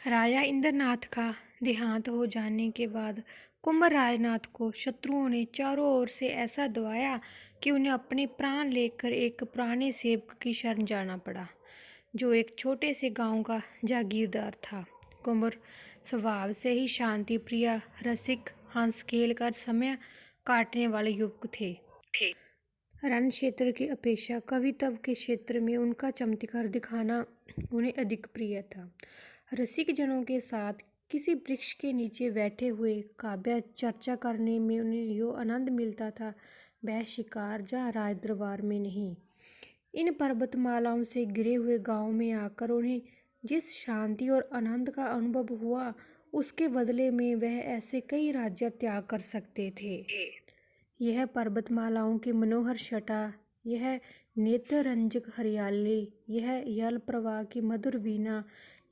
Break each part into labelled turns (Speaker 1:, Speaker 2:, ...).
Speaker 1: राजा इंद्रनाथ का देहांत हो जाने के बाद कुंवर राजनाथ को शत्रुओं ने चारों ओर से ऐसा दबाया कि उन्हें अपने प्राण लेकर एक पुराने सेवक की शरण जाना पड़ा, जो एक छोटे से गांव का जागीरदार था। कुंवर स्वभाव से ही शांति प्रिय, रसिक, हंस खेल कर समय काटने वाले युवक थे। रण क्षेत्र की अपेक्षा कवित्व के क्षेत्र में उनका चमत्कार दिखाना उन्हें अधिक प्रिय था। रसिक जनों के साथ किसी वृक्ष के नीचे बैठे हुए काव्य चर्चा करने में उन्हें जो आनंद मिलता था, वह शिकार या राजदरबार में नहीं। इन पर्वतमालाओं से घिरे हुए गांव में आकर उन्हें जिस शांति और आनंद का अनुभव हुआ, उसके बदले में वह ऐसे कई राज्य त्याग कर सकते थे। यह पर्वतमालाओं की मनोहर छटा, यह नेत्ररंजक हरियाली, यह जल प्रवाह की मधुर वीणा,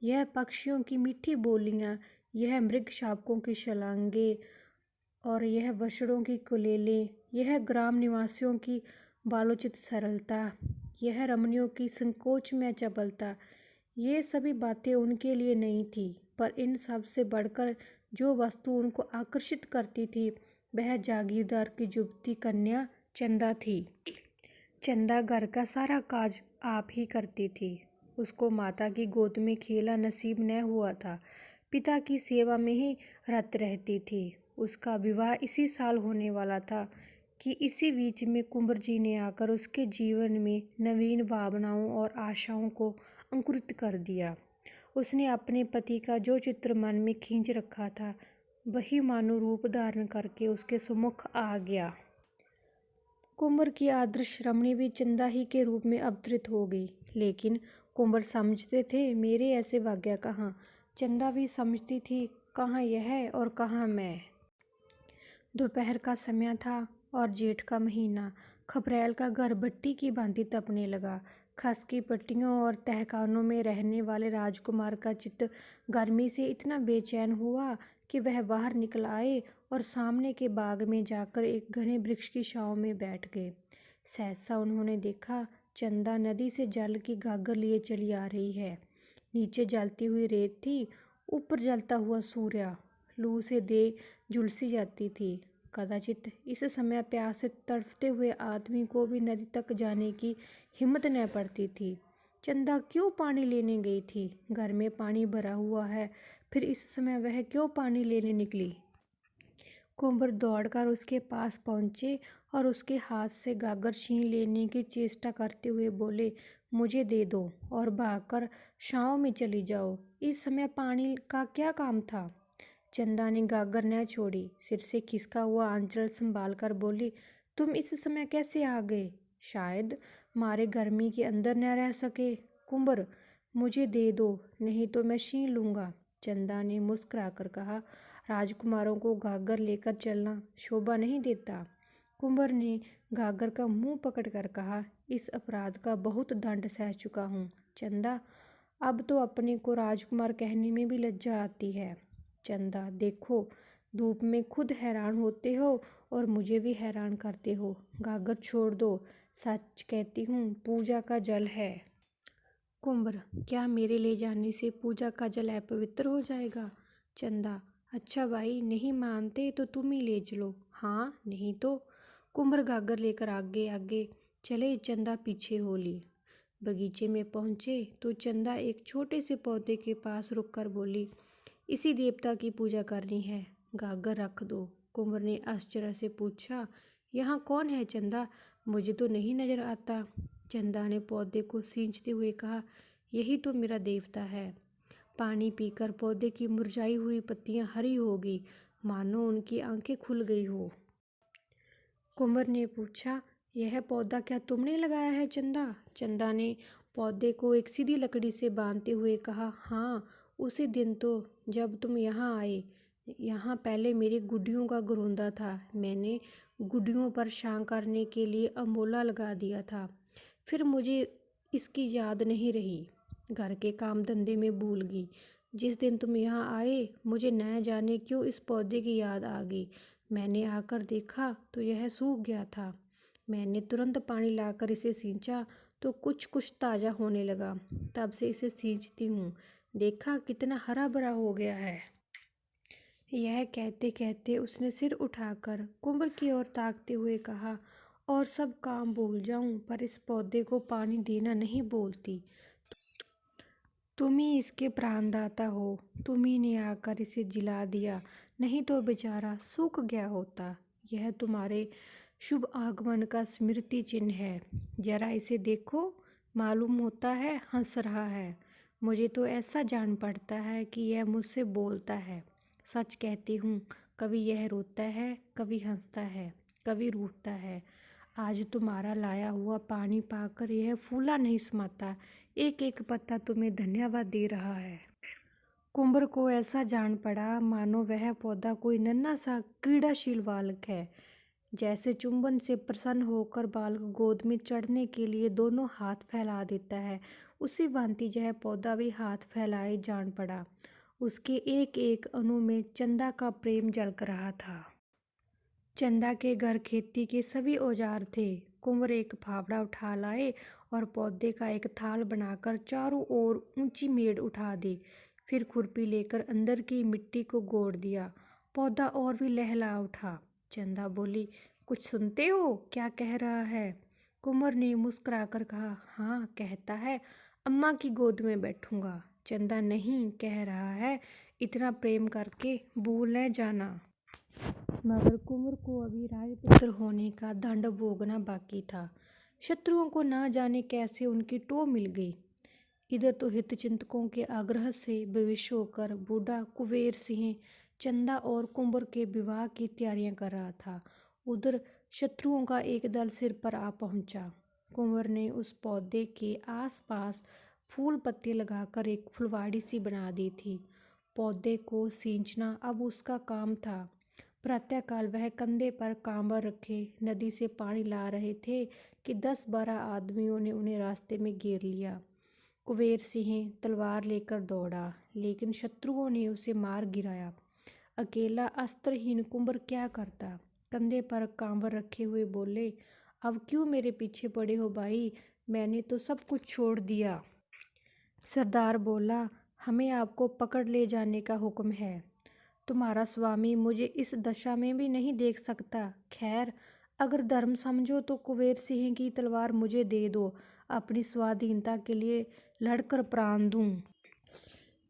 Speaker 1: यह पक्षियों की मीठी बोलियां, यह मृग शावकों की छलांगे और यह बछड़ों की कुलेलें, यह ग्राम निवासियों की बालोचित सरलता, यह रमणियों की संकोच में चपलता, ये सभी बातें उनके लिए नहीं थी। पर इन सब से बढ़कर जो वस्तु उनको आकर्षित करती थी, वह जागीरदार की युवती कन्या चंदा थी। चंदा घर का सारा काज आप ही करती थी। उसको माता की गोद में खेला नसीब न हुआ था, पिता की सेवा में ही रत रहती थी। उसका विवाह इसी साल होने वाला था कि इसी बीच में कुंवर जी ने आकर उसके जीवन में नवीन भावनाओं और आशाओं को अंकुरित कर दिया। उसने अपने पति का जो चित्र मन में खींच रखा था, वही मानो रूप धारण करके उसके सम्मुख आ गया। कुंवर की आदर्श रमणी भी चंदा ही के रूप में अवतरित हो गई। लेकिन कुंवर समझते थे, मेरे ऐसे भाग्य कहाँ। चंदा भी समझती थी, कहाँ यह और कहाँ मैं। दोपहर का समय था और जेठ का महीना। खपरेल का घर भट्टी की भांति तपने लगा। खस की पट्टियों और तहखानों में रहने वाले राजकुमार का चित्त गर्मी से इतना बेचैन हुआ कि वह बाहर निकल आए और सामने के बाग में जाकर एक घने वृक्ष की छांव में बैठ गए। सहसा उन्होंने देखा, चंदा नदी से जल की गागर लिए चली आ रही है। नीचे जलती हुई रेत थी, ऊपर जलता हुआ सूर्य। लू से देह झुलसी जाती थी। कदाचित इस समय प्यास से तड़पते हुए आदमी को भी नदी तक जाने की हिम्मत न पड़ती थी। चंदा क्यों पानी लेने गई थी? घर में पानी भरा हुआ है, फिर इस समय वह क्यों पानी लेने निकली? कुंवर दौड़कर उसके पास पहुंचे और उसके हाथ से गागर छीन लेने की चेष्टा करते हुए बोले, मुझे दे दो और भागकर छांव में चली जाओ। इस समय पानी का क्या काम था? चंदा ने गागर न छोड़ी, सिर से खिसका हुआ आंचल संभाल कर बोली, तुम इस समय कैसे आ गए? शायद मारे गर्मी के अंदर न रह सके। कुंवर, मुझे दे दो, नहीं तो मैं छीन लूँगा। चंदा ने मुस्कुराकर कहा, राजकुमारों को गागर लेकर चलना शोभा नहीं देता। कुंवर ने गागर का मुंह पकड़कर कहा, इस अपराध का बहुत दंड सह चुका हूँ चंदा, अब तो अपने को राजकुमार कहने में भी लज्जा आती है। चंदा, देखो, धूप में खुद हैरान होते हो और मुझे भी हैरान करते हो। गागर छोड़ दो, सच कहती हूँ, पूजा का जल है। कुंवर, क्या मेरे ले जाने से पूजा का जल अपवित्र हो जाएगा? चंदा, अच्छा भाई, नहीं मानते तो तुम ही ले चलो। हाँ, नहीं तो। कुंवर गागर लेकर आगे आगे चले, चंदा पीछे हो ली। बगीचे में पहुंचे तो चंदा एक छोटे से पौधे के पास रुककर बोली, इसी देवता की पूजा करनी है, गागर रख दो। कुंवर ने आश्चर्य से पूछा, यहाँ कौन है चंदा? मुझे तो नहीं नजर आता। चंदा ने पौधे को सींचते हुए कहा, यही तो मेरा देवता है। पानी पीकर पौधे की मुरझाई हुई पत्तियां हरी हो गई, मानो उनकी आंखें खुल गई हो। कुंवर ने पूछा, यह पौधा क्या तुमने लगाया है चंदा? चंदा ने पौधे को एक सीधी लकड़ी से बांधते हुए कहा, हाँ, उसी दिन तो जब तुम यहाँ आए। यहाँ पहले मेरी गुड्डियों का घरौंदा था। मैंने गुड्डियों पर छां करने के लिए अमोला लगा दिया था। फिर मुझे इसकी याद नहीं रही, घर के काम धंधे में भूल गई। जिस दिन तुम यहाँ आए, मुझे न जाने क्यों इस पौधे की याद आ गई। मैंने आकर देखा तो यह सूख गया था। मैंने तुरंत पानी लाकर इसे सींचा तो कुछ कुछ ताज़ा होने लगा। तब से इसे सींचती हूँ। देखा कितना हरा भरा हो गया है। यह कहते कहते उसने सिर उठाकर कुंवर की ओर ताकते हुए कहा, और सब काम भूल जाऊं पर इस पौधे को पानी देना नहीं भूलती। तुम ही इसके प्राणदाता हो, तुम ही ने आकर इसे जिला दिया, नहीं तो बेचारा सूख गया होता। यह तुम्हारे शुभ आगमन का स्मृति चिन्ह है। जरा इसे देखो, मालूम होता है हंस रहा है। मुझे तो ऐसा जान पड़ता है कि यह मुझसे बोलता है। सच कहती हूँ, कभी यह रोता है, कभी हंसता है, कभी रूठता है। आज तुम्हारा लाया हुआ पानी पाकर यह फूला नहीं समाता, एक एक पत्ता तुम्हें धन्यवाद दे रहा है। कुंवर को ऐसा जान पड़ा मानो वह पौधा कोई नन्हा सा क्रीड़ाशील बालक है। जैसे चुंबन से प्रसन्न होकर बालक गोद में चढ़ने के लिए दोनों हाथ फैला देता है, उसी भांति यह पौधा भी हाथ फैलाए जान पड़ा। उसके एक एक अणु में चंदा का प्रेम झलक रहा था। चंदा के घर खेती के सभी औजार थे। कुंवर एक फावड़ा उठा लाए और पौधे का एक थाल बनाकर चारों ओर ऊंची मेड़ उठा दी। फिर खुरपी लेकर अंदर की मिट्टी को गोड़ दिया। पौधा और भी लहला उठा। चंदा बोली, कुछ सुनते हो, क्या कह रहा है? कुंवर ने मुस्कुराकर कहा, हाँ कहता है अम्मा की गोद में बैठूंगा। चंदा, नहीं कह रहा है इतना प्रेम करके भूल न जाना। मगर कुंवर को अभी राजपुत्र होने का दंड भोगना बाकी था। शत्रुओं को ना जाने कैसे उनकी टो मिल गई। इधर तो हितचिंतकों के आग्रह से विवश होकर बूढ़ा कुबेर सिंह चंदा और कुंवर के विवाह की तैयारियां कर रहा था। उधर शत्रुओं का एक दल सिर पर आ पहुंचा। कुंवर ने उस पौधे के आसपास फूल पत्ते लगाकर एक फुलवाड़ी सी बना दी थी। पौधे को सींचना अब उसका काम था। प्रातःकाल वह कंधे पर कांबर रखे नदी से पानी ला रहे थे कि 10-12 आदमियों ने उन्हें रास्ते में घेर लिया। कुबेर सिंह तलवार लेकर दौड़ा, लेकिन शत्रुओं ने उसे मार गिराया। अकेला अस्त्रहीन कुंवर क्या करता? कंधे पर कांवर रखे हुए बोले, अब क्यों मेरे पीछे पड़े हो भाई, मैंने तो सब कुछ छोड़ दिया। सरदार बोला, हमें आपको पकड़ ले जाने का हुक्म है। तुम्हारा स्वामी मुझे इस दशा में भी नहीं देख सकता। खैर, अगर धर्म समझो तो कुबेर सिंह की तलवार मुझे दे दो, अपनी स्वाधीनता के लिए लड़कर प्राण दूं।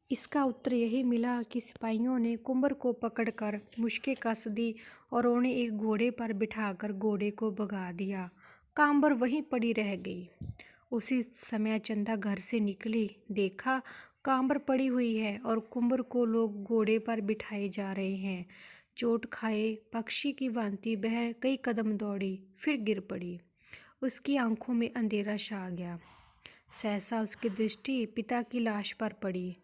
Speaker 1: इसका उत्तर यही मिला कि सिपाहियों ने कुंवर को पकड़कर मुश्कें कस दी और उन्हें एक घोड़े पर बिठाकर घोड़े को भगा दिया। कांबर वहीं पड़ी रह गई। उसी समय चंदा घर से निकली, देखा कांबर पड़ी हुई है और कुंवर को लोग घोड़े पर बिठाए जा रहे हैं। चोट खाए पक्षी की भांति वह कई कदम दौड़ी, फिर गिर पड़ी। उसकी आंखों में अंधेरा छा गया। सहसा उसकी दृष्टि पिता की लाश पर पड़ी।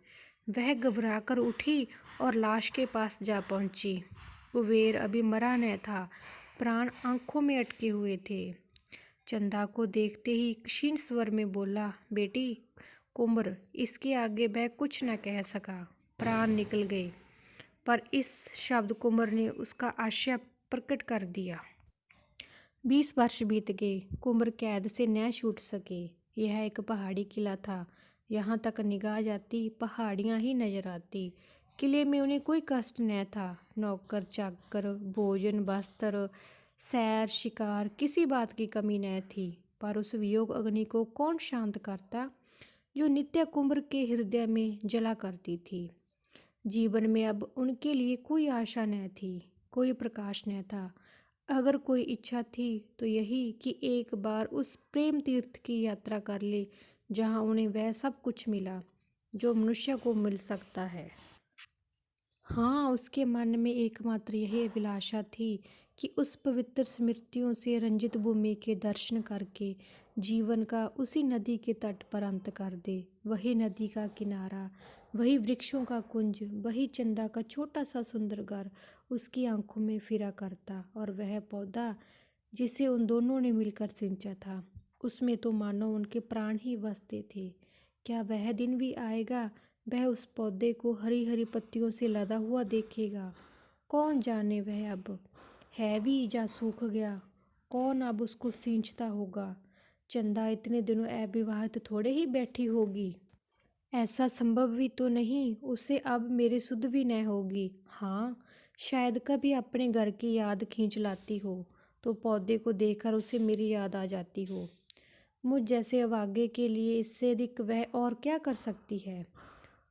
Speaker 1: वह घबराकर उठी और लाश के पास जा पहुंची। कुबेर अभी मरा न था, प्राण आंखों में अटके हुए थे। चंदा को देखते ही क्षीण स्वर में बोला, बेटी। कुंवर इसके आगे वह कुछ न कह सका। प्राण निकल गए, पर इस शब्द कुंवर ने उसका आशय प्रकट कर दिया। 20 वर्ष बीत गए, कुंवर कैद से न छूट सके। यह एक पहाड़ी किला था। यहाँ तक निगाह जाती पहाड़ियाँ ही नजर आती। किले में उन्हें कोई कष्ट न था। नौकर चाकर, भोजन, वस्त्र, सैर, शिकार, किसी बात की कमी न थी। पर उस वियोग अग्नि को कौन शांत करता जो नित्य कुंवर के हृदय में जला करती थी। जीवन में अब उनके लिए कोई आशा न थी, कोई प्रकाश न था। अगर कोई इच्छा थी तो यही कि एक बार उस प्रेम तीर्थ की यात्रा कर ले जहाँ उन्हें वह सब कुछ मिला जो मनुष्य को मिल सकता है। हाँ, उसके मन में एकमात्र यही अभिलाषा थी कि उस पवित्र स्मृतियों से रंजित भूमि के दर्शन करके जीवन का उसी नदी के तट पर अंत कर दे। वही नदी का किनारा, वही वृक्षों का कुंज, वही चंदा का छोटा सा सुंदर घर उसकी आंखों में फिरा करता। और वह पौधा जिसे उन दोनों ने मिलकर सिंचा था, उसमें तो मानो उनके प्राण ही बसते थे। क्या वह दिन भी आएगा, वह उस पौधे को हरी हरी पत्तियों से लदा हुआ देखेगा? कौन जाने वह अब है भी या सूख गया। कौन अब उसको सींचता होगा। चंदा इतने दिनों अविवाहित थोड़े ही बैठी होगी। ऐसा संभव भी तो नहीं, उसे अब मेरी सुध भी न होगी। हाँ, शायद कभी अपने घर की याद खींच लाती हो तो पौधे को देखकर उसे मेरी याद आ जाती हो। मुझ जैसे अभागे के लिए इससे अधिक वह और क्या कर सकती है।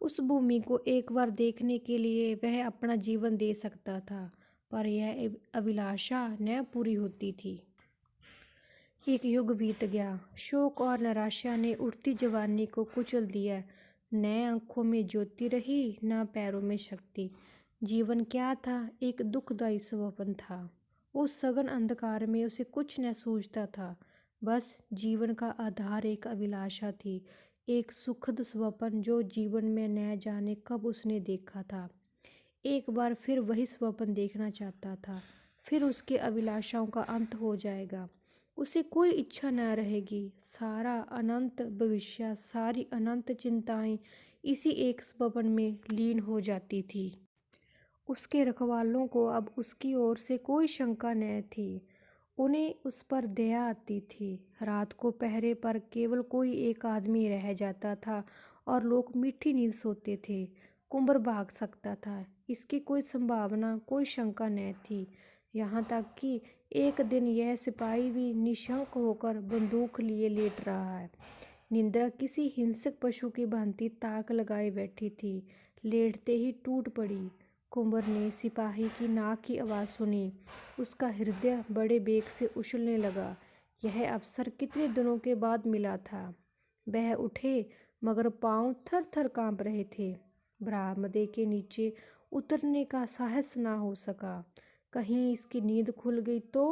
Speaker 1: उस भूमि को एक बार देखने के लिए वह अपना जीवन दे सकता था, पर यह अभिलाषा न पूरी होती थी। एक युग बीत गया। शोक और निराशा ने उठती जवानी को कुचल दिया। न आंखों में ज्योति रही, न पैरों में शक्ति। जीवन क्या था? एक दुखदायी स्वप्न था। उस सघन अंधकार में उसे कुछ न सूझता था। बस जीवन का आधार एक अभिलाषा थी, एक सुखद स्वप्न जो जीवन में न जाने कब उसने देखा था। एक बार फिर वही स्वप्न देखना चाहता था। फिर उसके अभिलाषाओं का अंत हो जाएगा। उसे कोई इच्छा न रहेगी। सारा अनंत भविष्य, सारी अनंत चिंताएं इसी एक स्वप्न में लीन हो जाती थी। उसके रखवालों को अब उसकी ओर से कोई शंका न थी। उन्हें उस पर दया आती थी। रात को पहरे पर केवल कोई एक आदमी रह जाता था और लोग मीठी नींद सोते थे। कुंवर भाग सकता था, इसकी कोई संभावना, कोई शंका न थी। यहाँ तक कि एक दिन यह सिपाही भी निशंक होकर बंदूक लिए लेट रहा है। निद्रा किसी हिंसक पशु की भांति ताक लगाए बैठी थी। लेटते ही टूट पड़ी। कुंवर ने सिपाही की नाक की आवाज़ सुनी। उसका हृदय बड़े बेग से उछलने लगा। यह अवसर कितने दिनों के बाद मिला था। वह उठे, मगर पांव थर थर कांप रहे थे। बरामदे के नीचे उतरने का साहस ना हो सका। कहीं इसकी नींद खुल गई तो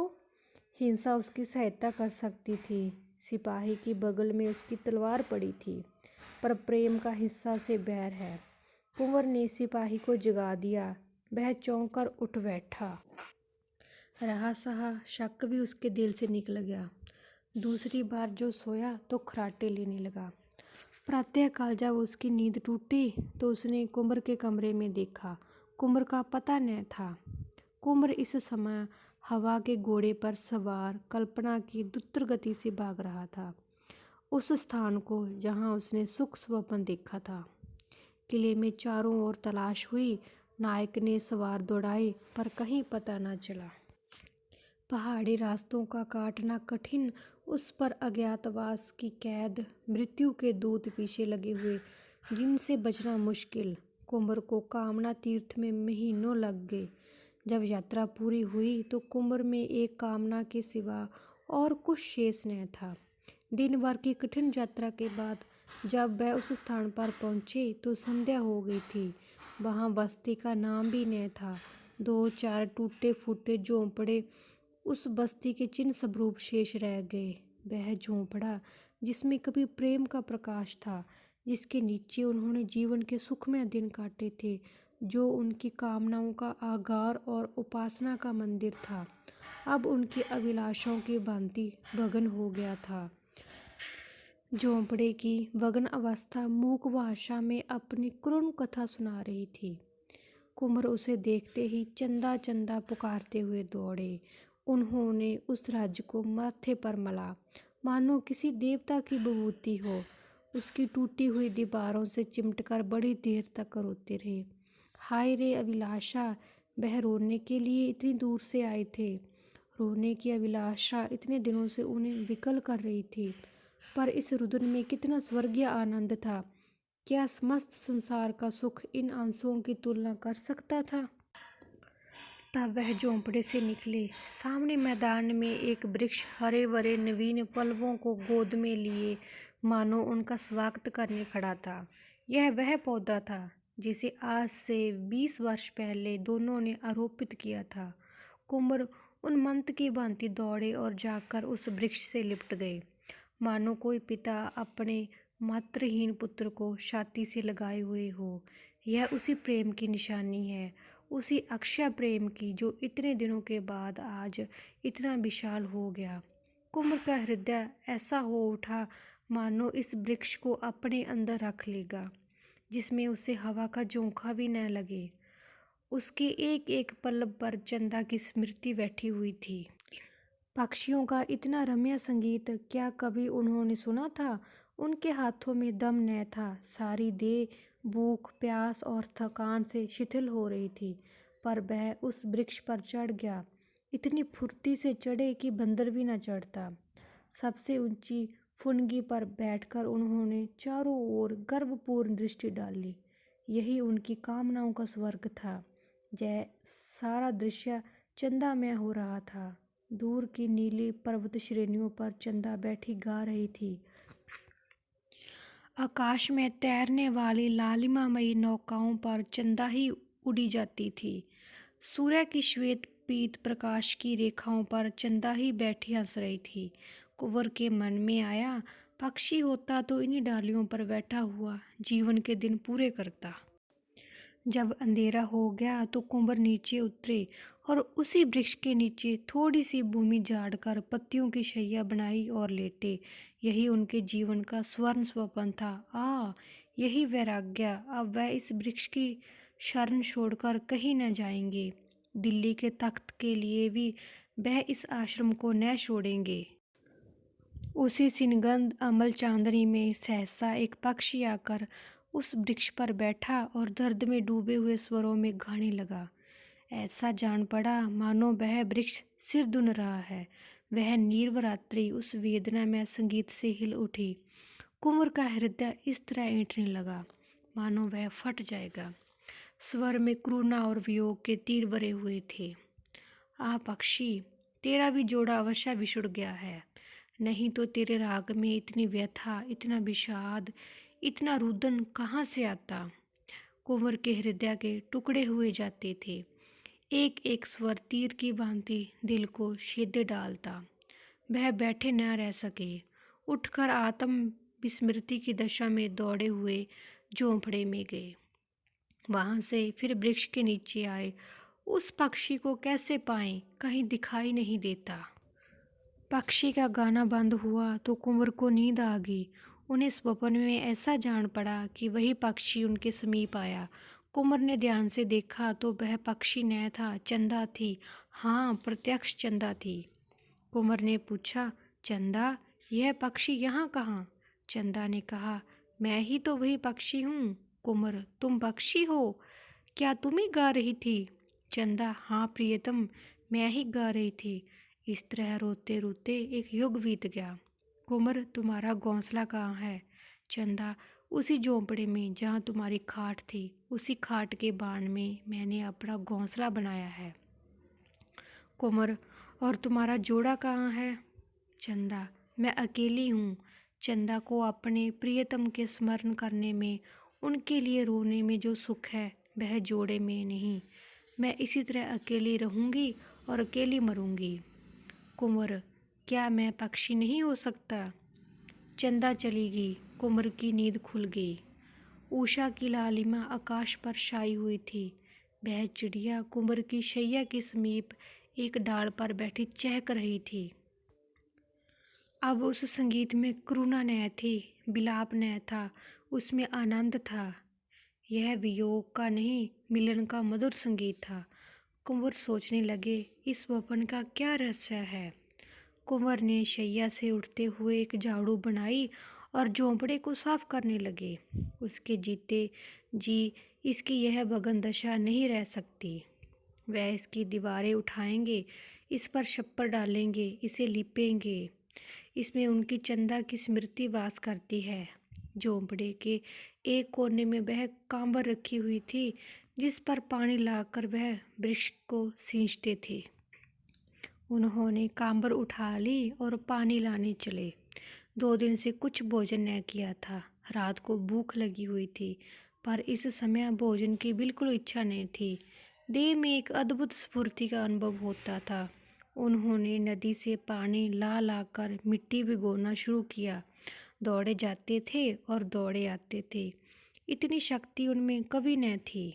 Speaker 1: हिंसा उसकी सहायता कर सकती थी। सिपाही की बगल में उसकी तलवार पड़ी थी, पर प्रेम का हिस्सा से बैर है। कुंवर ने सिपाही को जगा दिया। वह चौंक कर उठ बैठा। रहा सहा शक भी उसके दिल से निकल गया। दूसरी बार जो सोया तो खराटे लेने लगा। प्रातःकाल जब उसकी नींद टूटी तो उसने कुंवर के कमरे में देखा। कुंवर का पता न था। कुंवर इस समय हवा के घोड़े पर सवार कल्पना की द्रुत गति से भाग रहा था, उस स्थान को जहाँ उसने सुख स्वप्न देखा था। किले में चारों ओर तलाश हुई। नायक ने सवार दौड़ाए, पर कहीं पता न चला। पहाड़ी रास्तों का काटना कठिन, उस पर अज्ञातवास की कैद, मृत्यु के दूत पीछे लगे हुए जिनसे बचना मुश्किल। कुंवर को कामना तीर्थ में महीनों लग गए। जब यात्रा पूरी हुई तो कुंवर में एक कामना के सिवा और कुछ शेष न था। दिन भर की कठिन यात्रा के बाद जब वह उस स्थान पर पहुँचे तो संध्या हो गई थी। वहाँ बस्ती का नाम भी न था। 2-4 टूटे फूटे झोंपड़े उस बस्ती के चिन्ह स्वरूप शेष रह गए। वह झोंपड़ा जिसमें कभी प्रेम का प्रकाश था, जिसके नीचे उन्होंने जीवन के सुखमय दिन काटे थे, जो उनकी कामनाओं का आगार और उपासना का मंदिर था, अब उनकी अभिलाषाओं की भांति भग्न हो गया था। झोंपड़े की भग्न अवस्था मूक भाषा में अपनी करुण कथा सुना रही थी। कुंवर उसे देखते ही चंदा चंदा पुकारते हुए दौड़े। उन्होंने उस राज्य को माथे पर मला, मानो किसी देवता की विभूति हो। उसकी टूटी हुई दीवारों से चिमटकर बड़ी देर तक रोते रहे। हाय रे अभिलाषा! वह रोने के लिए इतनी दूर से आए थे। रोने की अभिलाषा इतने दिनों से उन्हें विकल कर रही थी, पर इस रुदन में कितना स्वर्गीय आनंद था। क्या समस्त संसार का सुख इन आंसुओं की तुलना कर सकता था? तब वह झोंपड़े से निकले। सामने मैदान में एक वृक्ष हरे भरे नवीन पल्लवों को गोद में लिए मानो उनका स्वागत करने खड़ा था। यह वह पौधा था जिसे आज से 20 वर्ष पहले दोनों ने आरोपित किया था। कुंवर उन्मत्त की भांति दौड़े और जाकर उस वृक्ष से लिपट गए, मानो कोई पिता अपने मातृहीन पुत्र को छाती से लगाए हुए हो। यह उसी प्रेम की निशानी है, उसी अक्षय प्रेम की, जो इतने दिनों के बाद आज इतना विशाल हो गया। कुंवर का हृदय ऐसा हो उठा मानो इस वृक्ष को अपने अंदर रख लेगा, जिसमें उसे हवा का झोंका भी न लगे। उसके एक एक पल्लव पर चंदा की स्मृति बैठी हुई थी। पक्षियों का इतना रम्य संगीत क्या कभी उन्होंने सुना था? उनके हाथों में दम न था। सारी देह भूख, प्यास और थकान से शिथिल हो रही थी, पर वह उस वृक्ष पर चढ़ गया। इतनी फुर्ती से चढ़े कि बंदर भी न चढ़ता। सबसे ऊंची फुनगी पर बैठकर उन्होंने चारों ओर गर्वपूर्ण दृष्टि डाली। यही उनकी कामनाओं का स्वर्ग था। यह सारा दृश्य चंदामय हो रहा था। दूर की नीली पर्वत श्रेणियों पर चंदा बैठी गा रही थी। आकाश में तैरने वाली लालिमामयी नौकाओं पर चंदा ही उड़ी जाती थी। सूर्य की श्वेत पीत प्रकाश की रेखाओं पर चंदा ही बैठी हंस रही थी। कुंवर के मन में आया, पक्षी होता तो इन्हीं डालियों पर बैठा हुआ जीवन के दिन पूरे करता। जब अंधेरा हो गया तो कुंवर नीचे उतरे और उसी वृक्ष के नीचे थोड़ी सी भूमि झाड़कर पत्तियों की शैया बनाई और लेटे। यही उनके जीवन का स्वर्ण स्वप्न था। यही वैराग्य। अब वह इस वृक्ष की शरण छोड़कर कहीं न जाएंगे। दिल्ली के तख्त के लिए भी वह इस आश्रम को न छोड़ेंगे। उसी सिनगंध अमल चांदनी में सहसा एक पक्षी आकर उस वृक्ष पर बैठा और दर्द में डूबे हुए स्वरों में गाने लगा। ऐसा जान पड़ा मानो वह वृक्ष सिर धुन रहा है। वह नीरवरात्रि उस वेदना में संगीत से हिल उठी। कुंवर का हृदय इस तरह ऐंठने लगा मानो वह फट जाएगा। स्वर में करुणा और वियोग के तीर भरे हुए थे। पक्षी, तेरा भी जोड़ा अवश्य बिछुड़ गया है, नहीं तो तेरे राग में इतनी व्यथा, इतना विषाद, इतना रुदन कहाँ से आता। कुंवर के हृदय के टुकड़े हुए जाते थे। एक एक स्वर तीर की भांति दिल को छेदे डालता। वह बैठे न रह सके। उठकर आत्म विस्मृति की दशा में दौड़े हुए झोंपड़े में गए। वहां से फिर वृक्ष के नीचे आए। उस पक्षी को कैसे पाएं? कहीं दिखाई नहीं देता। पक्षी का गाना बंद हुआ तो कुंवर को नींद आ गई। उन्हें स्वप्न में ऐसा जान पड़ा कि वही पक्षी उनके समीप आया। कुंवर ने ध्यान से देखा तो वह पक्षी न था, चंदा थी। हाँ, प्रत्यक्ष चंदा थी। कुंवर ने पूछा, चंदा, यह पक्षी यहाँ कहाँ? चंदा ने कहा, मैं ही तो वही पक्षी हूँ। कुंवर, तुम पक्षी हो? क्या तुम ही गा रही थी? चंदा, हाँ प्रियतम, मैं ही गा रही थी। इस तरह रोते रोते एक युग बीत गया। कुंवर, तुम्हारा घोंसला कहाँ है? चंदा, उसी झोंपड़े में जहाँ तुम्हारी खाट थी, उसी खाट के बाण में मैंने अपना घोंसला बनाया है। कुंवर, और तुम्हारा जोड़ा कहाँ है? चंदा, मैं अकेली हूँ। चंदा को अपने प्रियतम के स्मरण करने में, उनके लिए रोने में जो सुख है वह जोड़े में नहीं। मैं इसी तरह अकेली रहूँगी और अकेली मरूँगी। कुंवर, क्या मैं पक्षी नहीं हो सकता? चंदा चली गई। कुंवर की नींद खुल गई। उषा की लालिमा आकाश पर छाई हुई थी। वह चिड़िया कुंवर की शैया के समीप एक डाल पर बैठी चहक रही थी। अब उस संगीत में करुणा न थी, विलाप न था, उसमें आनंद था। यह वियोग का नहीं, मिलन का मधुर संगीत था। कुंवर सोचने लगे, इस स्वप्न का क्या रहस्य है। कुंवर ने शैया से उठते हुए एक झाड़ू बनाई और झोंपड़े को साफ करने लगे। उसके जीते जी इसकी यह बगन दशा नहीं रह सकती। वह इसकी दीवारें उठाएंगे, इस पर छप्पर डालेंगे, इसे लिपेंगे। इसमें उनकी चंदा की स्मृति वास करती है। झोंपड़े के एक कोने में वह कांबर रखी हुई थी, जिस पर पानी लाकर वह वृक्ष को सींचते थे। उन्होंने कांबर उठा ली और पानी लाने चले। 2 दिन से कुछ भोजन न किया था। रात को भूख लगी हुई थी, पर इस समय भोजन की बिल्कुल इच्छा नहीं थी। देह में एक अद्भुत स्फूर्ति का अनुभव होता था। उन्होंने नदी से पानी ला लाकर मिट्टी भिगोना शुरू किया। दौड़े जाते थे और दौड़े आते थे। इतनी शक्ति उनमें कभी न थी।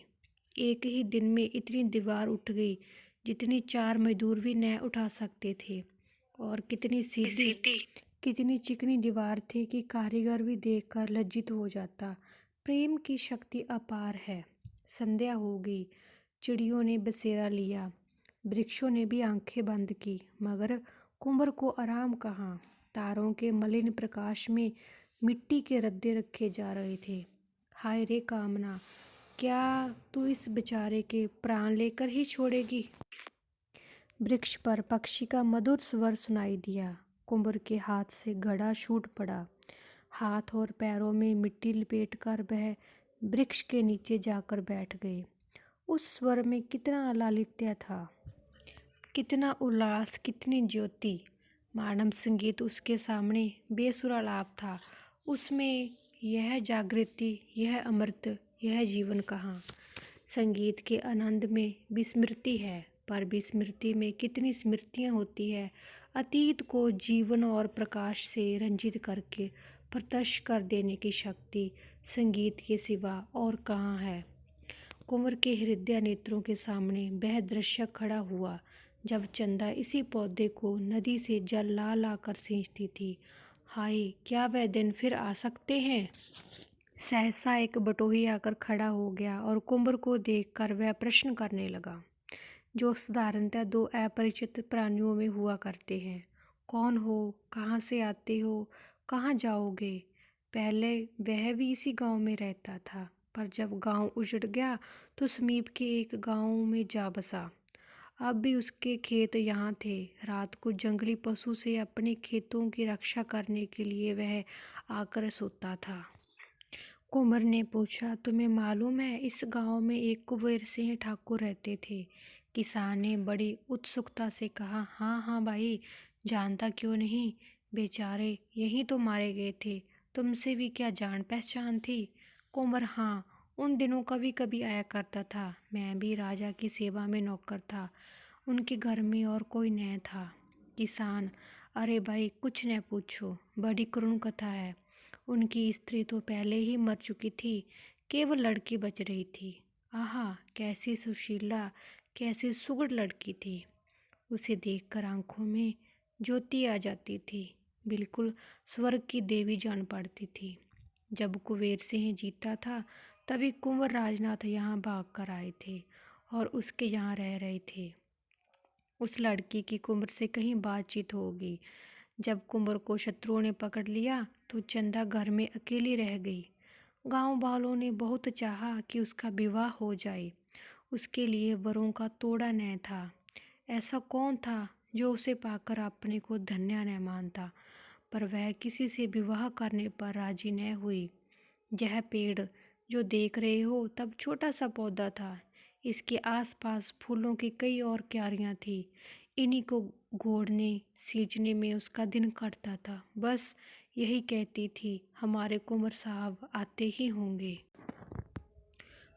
Speaker 1: एक ही दिन में इतनी दीवार उठ गई जितनी 4 मजदूर भी न उठा सकते थे। और कितनी सीधी, कितनी चिकनी दीवार थी कि कारीगर भी देखकर लज्जित हो जाता। प्रेम की शक्ति अपार है। संध्या हो गई। चिड़ियों ने बसेरा लिया, वृक्षों ने भी आंखें बंद की, मगर कुंवर को आराम कहाँ। तारों के मलिन प्रकाश में मिट्टी के रद्दे रखे जा रहे थे। हाय रे कामना, क्या तू इस बेचारे के प्राण लेकर ही छोड़ेगी? वृक्ष पर पक्षी का मधुर स्वर सुनाई दिया। कुंवर के हाथ से घड़ा छूट पड़ा। हाथ और पैरों में मिट्टी लपेटकर वह वृक्ष के नीचे जाकर बैठ गए। उस स्वर में कितना लालित्य था, कितना उल्लास, कितनी ज्योति। मानव संगीत उसके सामने बेसुरा आलाप था। उसमें यह जागृति, यह अमृत, यह जीवन कहाँ? संगीत के आनंद में विस्मृति है, पर विस्मृति में कितनी स्मृतियाँ होती है। अतीत को जीवन और प्रकाश से रंजित करके प्रत्यक्ष कर देने की शक्ति संगीत के सिवा और कहाँ है? कुंवर के हृदय नेत्रों के सामने वह दृश्य खड़ा हुआ जब चंदा इसी पौधे को नदी से जल ला ला कर सींचती थी। हाय, क्या वह दिन फिर आ सकते हैं? सहसा एक बटोही आकर खड़ा हो गया और कुंवर को देखकर वह प्रश्न करने लगा, जो साधारणतः दो अपरिचित प्राणियों में हुआ करते हैं। कौन हो? कहाँ से आते हो? कहाँ जाओगे? पहले वह भी इसी गांव में रहता था, पर जब गांव उजड़ गया तो समीप के एक गांव में जा बसा। अब भी उसके खेत यहाँ थे। रात को जंगली पशु से अपने खेतों की रक्षा करने के लिए वह आकर सोता था। कुंवर ने पूछा, तुम्हें मालूम है, इस गांव में एक कुंवर सिंह ठाकुर रहते थे? किसान ने बड़ी उत्सुकता से कहा। हाँ हाँ भाई, जानता क्यों नहीं, बेचारे यहीं तो मारे गए थे। तुमसे भी क्या जान पहचान थी? कुंवर, हाँ, उन दिनों कभी कभी आया करता था। मैं भी राजा की सेवा में नौकर था। उनके घर में और कोई नहीं था। किसान, अरे भाई कुछ न पूछो, बड़ी करुण कथा है। उनकी स्त्री तो पहले ही मर चुकी थी, केवल लड़की बच रही थी। आहा, कैसी सुशीला, कैसी सुगढ़ लड़की थी। उसे देखकर आंखों में ज्योति आ जाती थी, बिल्कुल स्वर्ग की देवी जान पड़ती थी। जब कुबेर सिंह जीता था तभी कुंवर राजनाथ यहाँ भाग कर आए थे और उसके यहाँ रह रहे थे। उस लड़की की कुंवर से कहीं बातचीत होगी। जब कुंवर को शत्रुओं ने पकड़ लिया तो चंदा घर में अकेली रह गई। गांव वालों ने बहुत चाहा कि उसका विवाह हो जाए। उसके लिए वरों का तोड़ा न था। ऐसा कौन था जो उसे पाकर अपने को धन्य न मानता, पर वह किसी से विवाह करने पर राजी न हुई। यह पेड़ जो देख रहे हो तब छोटा सा पौधा था। इसके आसपास फूलों की कई और क्यारियां थी। इन्हीं को गोड़ने सींचने में उसका दिन कटता था। बस यही कहती थी, हमारे कुंवर साहब आते ही होंगे।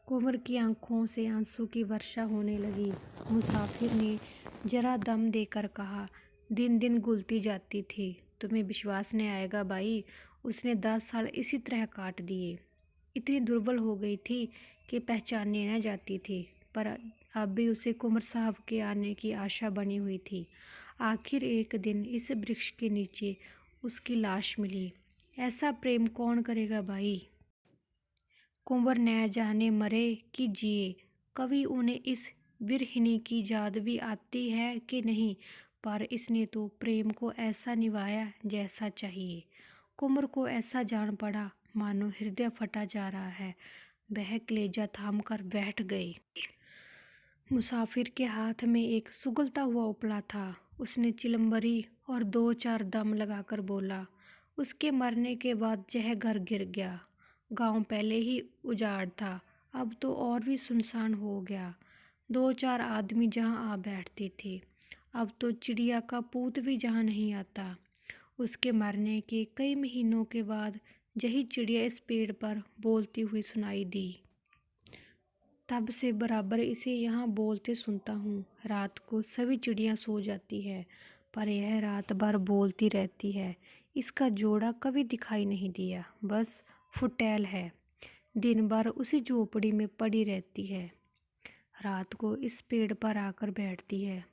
Speaker 1: कुंवर की आंखों से आंसू की वर्षा होने लगी। मुसाफिर ने जरा दम देकर कहा, दिन दिन घुलती जाती थी। तुम्हें विश्वास नहीं आएगा भाई, उसने 10 साल इसी तरह काट दिए। इतनी दुर्बल हो गई थी कि पहचानने न जाती थी, पर अब भी उसे कुंवर साहब के आने की आशा बनी हुई थी। आखिर एक दिन इस वृक्ष के नीचे उसकी लाश मिली। ऐसा प्रेम कौन करेगा भाई? कुंवर न जाने मरे कि जिए, कभी उन्हें इस विरहिणी की याद भी आती है कि नहीं, पर इसने तो प्रेम को ऐसा निभाया जैसा चाहिए। कुंवर को ऐसा जान पड़ा मानो हृदय फटा जा रहा है। वह कलेजा थाम कर बैठ गए। मुसाफिर के हाथ में एक सुगलता हुआ उपला था। उसने चिलम्बरी और 2-4 दम लगाकर बोला। उसके मरने के बाद यह घर गिर गया। गांव पहले ही उजाड़ था, अब तो और भी सुनसान हो गया। 2-4 आदमी जहां आ बैठते थे, अब तो चिड़िया का पूत भी जहां नहीं आता। उसके मरने के कई महीनों के बाद यही चिड़िया इस पेड़ पर बोलती हुई सुनाई दी। तब से बराबर इसे यहाँ बोलते सुनता हूँ। रात को सभी चिड़ियाँ सो जाती है, पर यह रात भर बोलती रहती है। इसका जोड़ा कभी दिखाई नहीं दिया, बस फुटैल है। दिन भर उसी झोपड़ी में पड़ी रहती है, रात को इस पेड़ पर आकर बैठती है।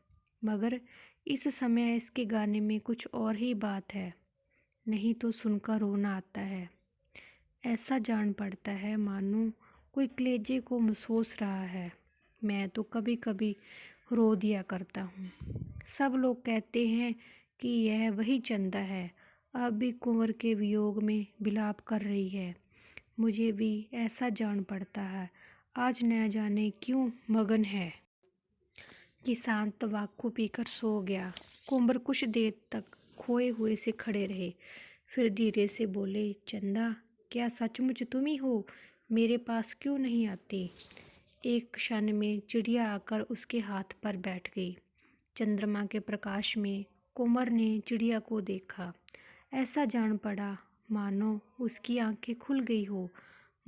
Speaker 1: मगर इस समय इसके गाने में कुछ और ही बात है, नहीं तो सुनकर रोना आता है। ऐसा जान पड़ता है मानो कोई कलेजे को महसूस रहा है। मैं तो कभी कभी रो दिया करता हूँ। सब लोग कहते हैं कि यह वही चंदा है, अब भी कुंवर के वियोग में विलाप कर रही है। मुझे भी ऐसा जान पड़ता है। आज न जाने क्यों मगन है। किसान तंबाकू पीकर सो गया। कुंवर कुछ देर तक खोए हुए से खड़े रहे, फिर धीरे से बोले, चंदा, क्या सचमुच तुम ही हो? मेरे पास क्यों नहीं आते? एक क्षण में चिड़िया आकर उसके हाथ पर बैठ गई। चंद्रमा के प्रकाश में कुंवर ने चिड़िया को देखा। ऐसा जान पड़ा मानो उसकी आंखें खुल गई हो,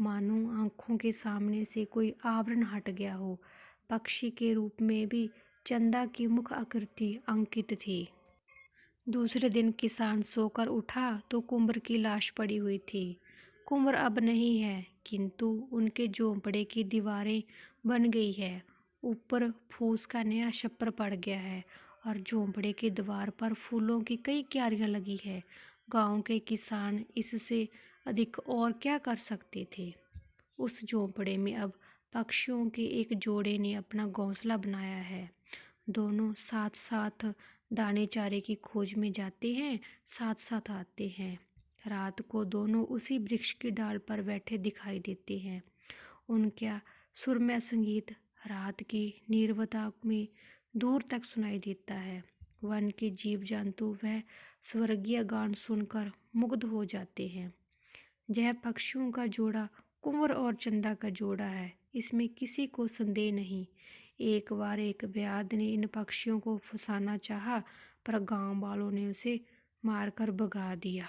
Speaker 1: मानो आंखों के सामने से कोई आवरण हट गया हो। पक्षी के रूप में भी चंदा की मुख आकृति अंकित थी। दूसरे दिन किसान सोकर उठा तो कुंवर की लाश पड़ी हुई थी। कुंवर अब नहीं है, किंतु उनके झोंपड़े की दीवारें बन गई है। ऊपर फूस का नया छप्पर पड़ गया है और झोंपड़े की दीवार पर फूलों की कई क्यारियां लगी है। गांव के किसान इससे अधिक और क्या कर सकते थे। उस झोंपड़े में अब पक्षियों के एक जोड़े ने अपना घोंसला बनाया है। दोनों साथ साथ दाने चारे की खोज में जाते हैं, साथ साथ आते हैं। रात को दोनों उसी वृक्ष की डाल पर बैठे दिखाई देते हैं। उनका सुरमय संगीत रात की नीरवता में दूर तक सुनाई देता है। वन के जीव जंतु वह स्वर्गीय गान सुनकर मुग्ध हो जाते हैं। यह पक्षियों का जोड़ा कुंवर और चंदा का जोड़ा है, इसमें किसी को संदेह नहीं। एक बार एक व्याध ने इन पक्षियों को फंसाना चाहा, पर गांव वालों ने उसे मारकर भगा दिया।